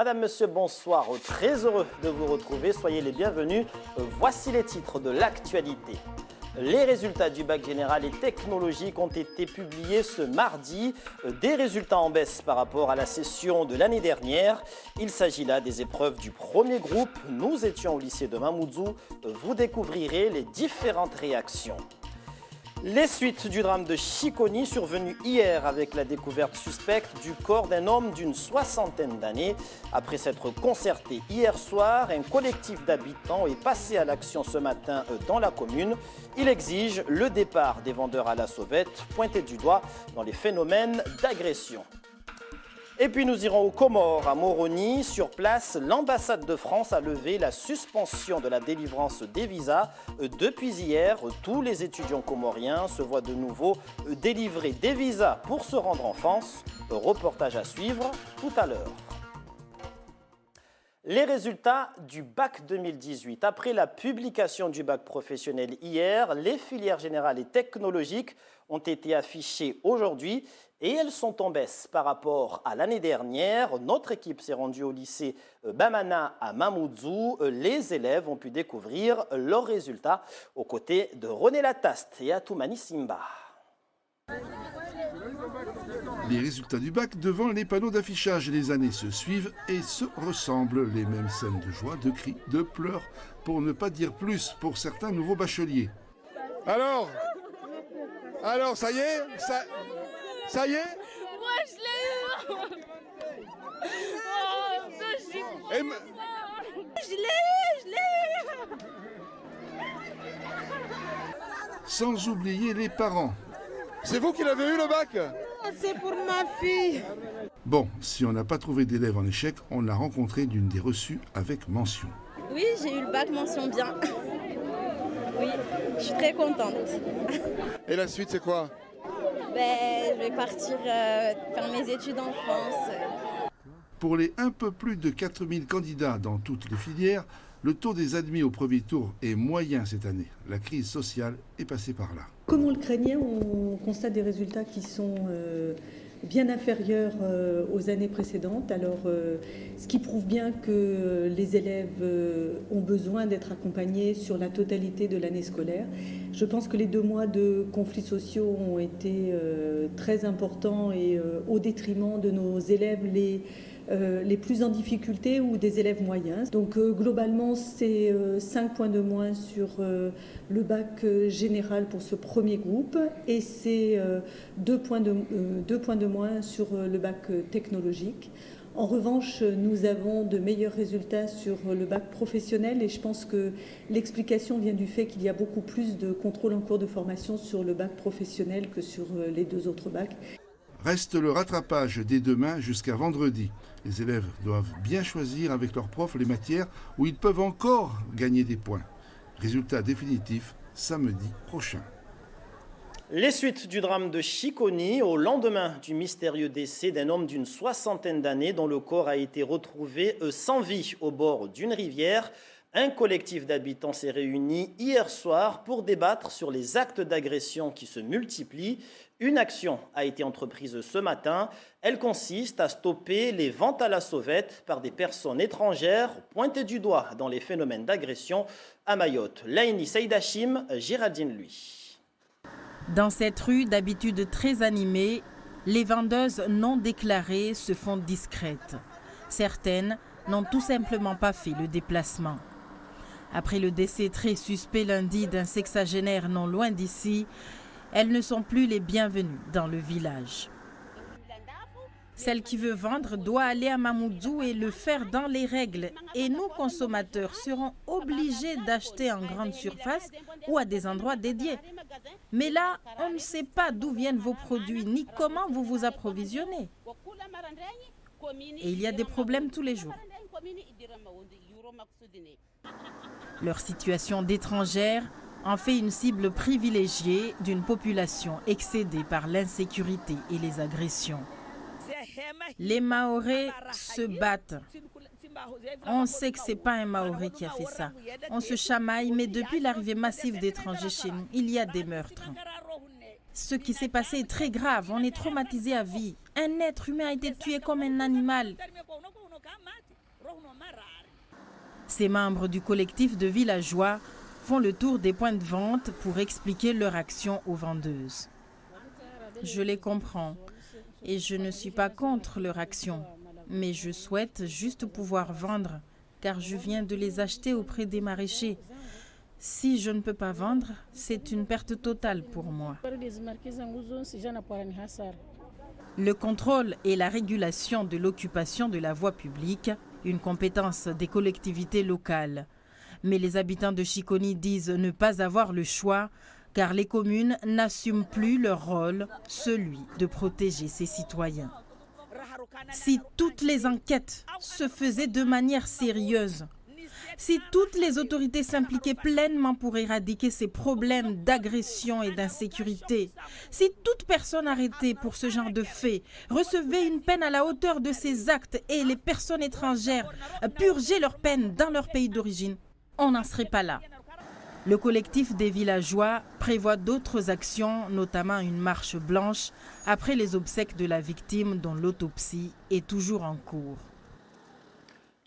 Madame, Monsieur, bonsoir. Très heureux de vous retrouver. Soyez les bienvenus. Voici les titres de l'actualité. Les résultats du bac général et technologique ont été publiés ce mardi. Des résultats en baisse par rapport à la session de l'année dernière. Il s'agit là des épreuves du premier groupe. Nous étions au lycée de Mamoudzou. Vous découvrirez les différentes réactions. Les suites du drame de Chiconi survenu hier avec la découverte suspecte du corps d'un homme d'une soixantaine d'années. Après s'être concerté hier soir, un collectif d'habitants est passé à l'action ce matin dans la commune. Il exige le départ des vendeurs à la sauvette, pointés du doigt dans les phénomènes d'agression. Et puis nous irons aux Comores, à Moroni. Sur place, l'ambassade de France a levé la suspension de la délivrance des visas. Depuis hier, tous les étudiants comoriens se voient de nouveau délivrer des visas pour se rendre en France. Reportage à suivre tout à l'heure. Les résultats du bac 2018. Après la publication du bac professionnel hier, les filières générales et technologiques ont été affichées aujourd'hui et elles sont en baisse par rapport à l'année dernière. Notre équipe s'est rendue au lycée Bamana à Mamoudzou. Les élèves ont pu découvrir leurs résultats aux côtés de René Lataste et Atoumani Simba. Les résultats du bac devant les panneaux d'affichage. Les années se suivent et se ressemblent. Les mêmes scènes de joie, de cris, de pleurs, pour ne pas dire plus pour certains nouveaux bacheliers. Alors, ça y est ça y est. Moi, je l'ai eu. Oh, je suis Je l'ai eu. Sans oublier les parents. C'est vous qui l'avez eu le bac? C'est pour ma fille. Bon, si on n'a pas trouvé d'élève en échec, on l'a rencontré d'une des reçues avec mention. Oui, j'ai eu le bac mention bien. Oui, je suis très contente. Et la suite, c'est quoi? Je vais partir faire mes études en France. Pour les un peu plus de 4000 candidats dans toutes les filières, le taux des admis au premier tour est moyen cette année. La crise sociale est passée par là. Comme on le craignait, on constate des résultats qui sont bien inférieurs aux années précédentes. Alors, ce qui prouve bien que les élèves ont besoin d'être accompagnés sur la totalité de l'année scolaire. Je pense que les 2 mois de conflits sociaux ont été très importants et au détriment de nos élèves les plus en difficulté ou des élèves moyens. Donc globalement, c'est 5 points de moins sur le bac général pour ce premier groupe et c'est 2 points de moins sur le bac technologique. En revanche, nous avons de meilleurs résultats sur le bac professionnel et je pense que l'explication vient du fait qu'il y a beaucoup plus de contrôles en cours de formation sur le bac professionnel que sur les 2 autres bacs. Reste le rattrapage dès demain jusqu'à vendredi. Les élèves doivent bien choisir avec leurs profs les matières où ils peuvent encore gagner des points. Résultat définitif samedi prochain. Les suites du drame de Chiconi au lendemain du mystérieux décès d'un homme d'une soixantaine d'années dont le corps a été retrouvé sans vie au bord d'une rivière. Un collectif d'habitants s'est réuni hier soir pour débattre sur les actes d'agression qui se multiplient. Une action a été entreprise ce matin. Elle consiste à stopper les ventes à la sauvette par des personnes étrangères pointées du doigt dans les phénomènes d'agression à Mayotte. Laini Saïdachim, Géraldine lui. Dans cette rue d'habitude très animée, les vendeuses non déclarées se font discrètes. Certaines n'ont tout simplement pas fait le déplacement. Après le décès très suspect lundi d'un sexagénaire non loin d'ici, elles ne sont plus les bienvenues dans le village. Celle qui veut vendre doit aller à Mamoudzou et le faire dans les règles. Et nous, consommateurs, serons obligés d'acheter en grande surface ou à des endroits dédiés. Mais là, on ne sait pas d'où viennent vos produits ni comment vous vous approvisionnez. Et il y a des problèmes tous les jours. Leur situation d'étrangère en fait une cible privilégiée d'une population excédée par l'insécurité et les agressions. Les Mahorais se battent. On sait que ce n'est pas un Mahorais qui a fait ça. On se chamaille, mais depuis l'arrivée massive d'étrangers chez nous, il y a des meurtres. Ce qui s'est passé est très grave. On est traumatisé à vie. Un être humain a été tué comme un animal. Ces membres du collectif de villageois font le tour des points de vente pour expliquer leur action aux vendeuses. Je les comprends et je ne suis pas contre leur action, mais je souhaite juste pouvoir vendre car je viens de les acheter auprès des maraîchers. Si je ne peux pas vendre, c'est une perte totale pour moi. Le contrôle et la régulation de l'occupation de la voie publique, une compétence des collectivités locales. Mais les habitants de Chiconi disent ne pas avoir le choix car les communes n'assument plus leur rôle, celui de protéger ses citoyens. Si toutes les enquêtes se faisaient de manière sérieuse, si toutes les autorités s'impliquaient pleinement pour éradiquer ces problèmes d'agression et d'insécurité, si toute personne arrêtée pour ce genre de faits recevait une peine à la hauteur de ses actes et les personnes étrangères purgeaient leur peine dans leur pays d'origine, on n'en serait pas là. Le collectif des villageois prévoit d'autres actions, notamment une marche blanche, après les obsèques de la victime dont l'autopsie est toujours en cours.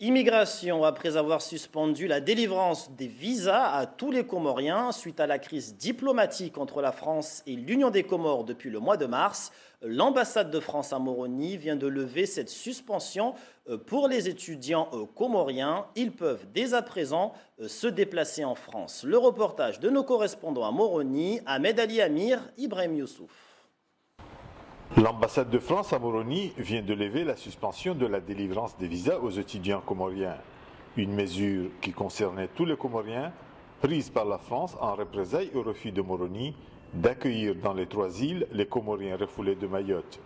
Immigration, après avoir suspendu la délivrance des visas à tous les Comoriens suite à la crise diplomatique entre la France et l'Union des Comores depuis le mois de mars, l'ambassade de France à Moroni vient de lever cette suspension pour les étudiants comoriens. Ils peuvent dès à présent se déplacer en France. Le reportage de nos correspondants à Moroni, Ahmed Ali Amir, Ibrahim Youssouf. L'ambassade de France à Moroni vient de lever la suspension de la délivrance des visas aux étudiants comoriens. Une mesure qui concernait tous les Comoriens, prise par la France en représailles au refus de Moroni d'accueillir dans les 3 îles les Comoriens refoulés de Mayotte.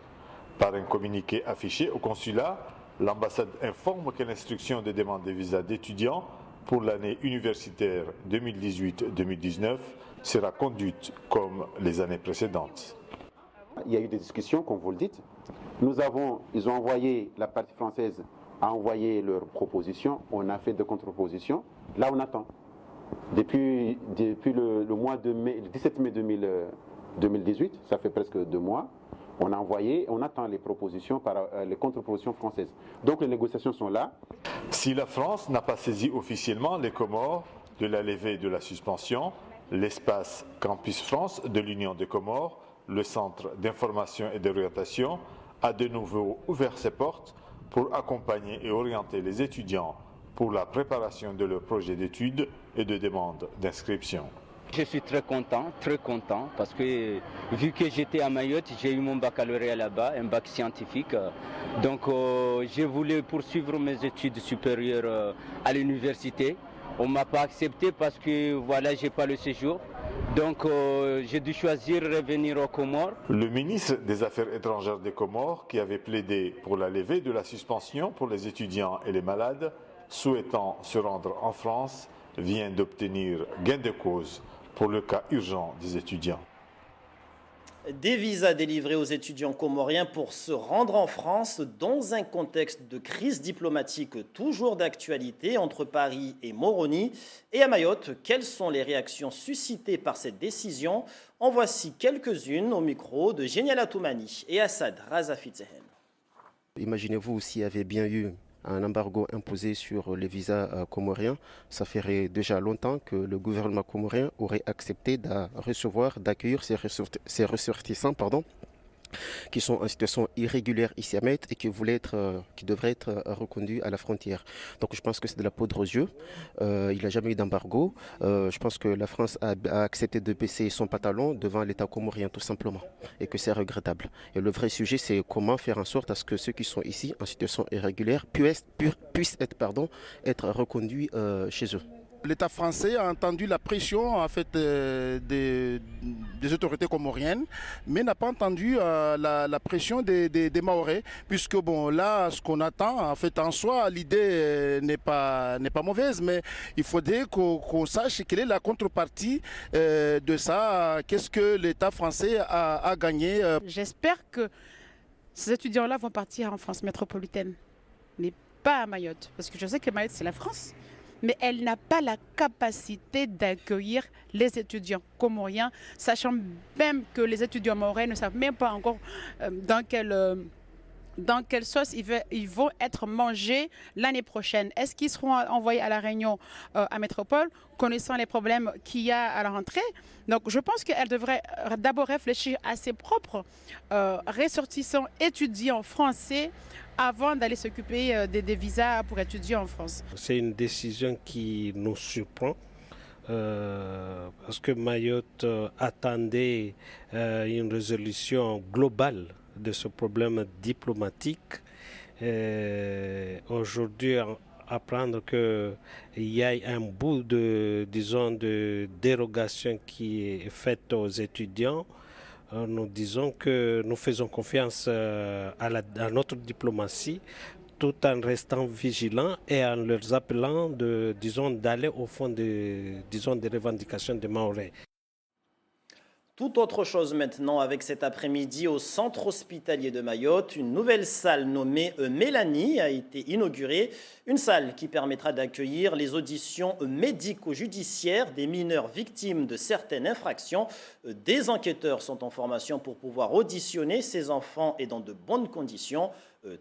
Par un communiqué affiché au consulat, l'ambassade informe que l'instruction des demandes de visas d'étudiants pour l'année universitaire 2018-2019 sera conduite comme les années précédentes. Il y a eu des discussions, comme vous le dites. Ils ont envoyé, la partie française a envoyé leurs propositions. On a fait des contre-propositions. Là, on attend. Depuis le mois de mai, le 17 mai 2018, ça fait presque 2 mois, on a envoyé, on attend les propositions, les contre-propositions françaises. Donc les négociations sont là. Si la France n'a pas saisi officiellement les Comores de la levée de la suspension, l'espace Campus France de l'Union des Comores, le Centre d'information et d'orientation, a de nouveau ouvert ses portes pour accompagner et orienter les étudiants pour la préparation de leur projet d'études et de demande d'inscription. Je suis très content, parce que vu que j'étais à Mayotte, j'ai eu mon baccalauréat là-bas, un bac scientifique. Donc j'ai voulu poursuivre mes études supérieures à l'université. On ne m'a pas accepté parce que voilà, je n'ai pas le séjour. Donc j'ai dû choisir revenir aux Comores. Le ministre des Affaires étrangères des Comores, qui avait plaidé pour la levée de la suspension pour les étudiants et les malades, souhaitant se rendre en France, vient d'obtenir gain de cause pour le cas urgent des étudiants. Des visas délivrés aux étudiants comoriens pour se rendre en France dans un contexte de crise diplomatique toujours d'actualité entre Paris et Moroni. Et à Mayotte, quelles sont les réactions suscitées par cette décision? En voici quelques-unes au micro de Génial Atoumani et Assad Razafitsehen. Imaginez-vous s'il y avait bien eu un embargo imposé sur les visas comoriens, ça ferait déjà longtemps que le gouvernement comorien aurait accepté d'accueillir ces ressortissants qui sont en situation irrégulière ici à Mayotte et qui devraient être reconduits à la frontière. Donc je pense que c'est de la poudre aux yeux. Il n'a jamais eu d'embargo. Je pense que la France a accepté de baisser son pantalon devant l'État comorien tout simplement et que c'est regrettable. Et le vrai sujet, c'est comment faire en sorte à ce que ceux qui sont ici en situation irrégulière puissent être reconduits chez eux. L'État français a entendu la pression des autorités comoriennes, mais n'a pas entendu la pression des Mahorais, puisque là, ce qu'on attend, en soi, l'idée n'est pas mauvaise, mais il faudrait qu'on sache quelle est la contrepartie de ça, qu'est-ce que l'État français a gagné. J'espère que ces étudiants-là vont partir en France métropolitaine, mais pas à Mayotte, parce que je sais que Mayotte, c'est la France. Mais elle n'a pas la capacité d'accueillir les étudiants comoriens, sachant même que les étudiants mahorais ne savent même pas encore dans quel dans quelle sauce ils vont être mangés l'année prochaine. Est-ce qu'ils seront envoyés à La Réunion, à Métropole, connaissant les problèmes qu'il y a à la rentrée? Donc je pense qu'elle devrait d'abord réfléchir à ses propres ressortissants étudiants français avant d'aller s'occuper des visas pour étudier en France. C'est une décision qui nous surprend. Parce que Mayotte attendait une résolution globale de ce problème diplomatique. Aujourd'hui, apprendre qu'il y a un bout de dérogation qui est faite aux étudiants, nous disons que nous faisons confiance à notre diplomatie, tout en restant vigilants et en leur appelant d'aller au fond des revendications des Mahorais. Tout autre chose maintenant avec cet après-midi au centre hospitalier de Mayotte. Une nouvelle salle nommée Mélanie a été inaugurée. Une salle qui permettra d'accueillir les auditions médico-judiciaires des mineurs victimes de certaines infractions. Des enquêteurs sont en formation pour pouvoir auditionner ces enfants et dans de bonnes conditions.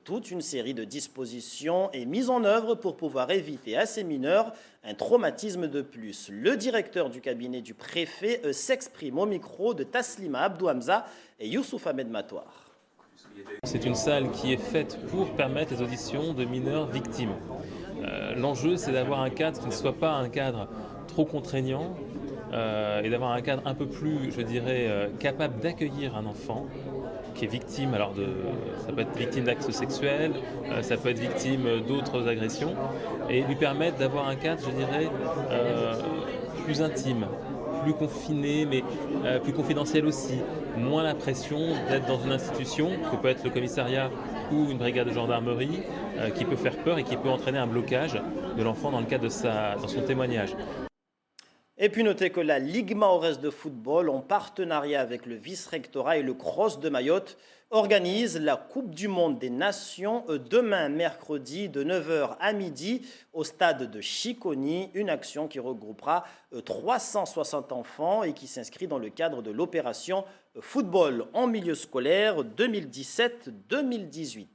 Toute une série de dispositions est mise en œuvre pour pouvoir éviter à ces mineurs un traumatisme de plus. Le directeur du cabinet du préfet s'exprime au micro de Taslima Abdou Hamza et Youssouf Ahmed Matoir. C'est une salle qui est faite pour permettre les auditions de mineurs victimes. L'enjeu, c'est d'avoir un cadre qui ne soit pas un cadre trop contraignant et d'avoir un cadre un peu plus, je dirais, capable d'accueillir un enfant qui est victime, ça peut être victime d'actes sexuels, ça peut être victime d'autres agressions, et lui permettre d'avoir un cadre, je dirais, plus intime, plus confiné, mais plus confidentiel aussi, moins la pression d'être dans une institution, que peut être le commissariat ou une brigade de gendarmerie, qui peut faire peur et qui peut entraîner un blocage de l'enfant dans le cadre dans son témoignage. Et puis notez que la Ligue mahoraise de football, en partenariat avec le vice-rectorat et le CROSS de Mayotte, organise la Coupe du Monde des Nations demain, mercredi, de 9h à midi, au stade de Chiconi. Une action qui regroupera 360 enfants et qui s'inscrit dans le cadre de l'opération Football en milieu scolaire 2017-2018.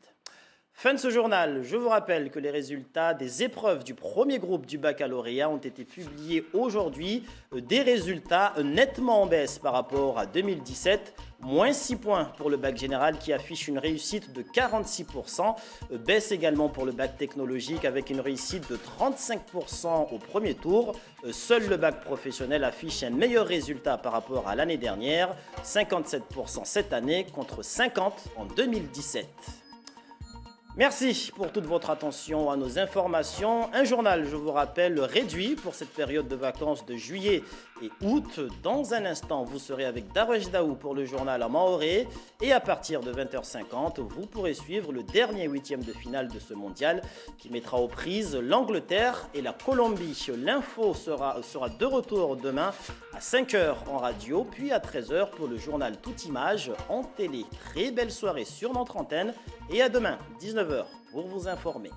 Fin de ce journal, je vous rappelle que les résultats des épreuves du premier groupe du baccalauréat ont été publiés aujourd'hui. Des résultats nettement en baisse par rapport à 2017. Moins 6 points pour le bac général qui affiche une réussite de 46%. Baisse également pour le bac technologique avec une réussite de 35% au premier tour. Seul le bac professionnel affiche un meilleur résultat par rapport à l'année dernière. 57% cette année contre 50% en 2017. Merci pour toute votre attention à nos informations. Un journal, je vous rappelle, réduit pour cette période de vacances de juillet et août. Dans un instant, vous serez avec Darwesh Daou pour le journal en mahorais. Et à partir de 20h50, vous pourrez suivre le dernier 8e de finale de ce mondial qui mettra aux prises l'Angleterre et la Colombie. L'info sera de retour demain à 5h en radio, puis à 13h pour le journal Toute Image en télé. Très belle soirée sur notre antenne et à demain, 19h, pour vous informer.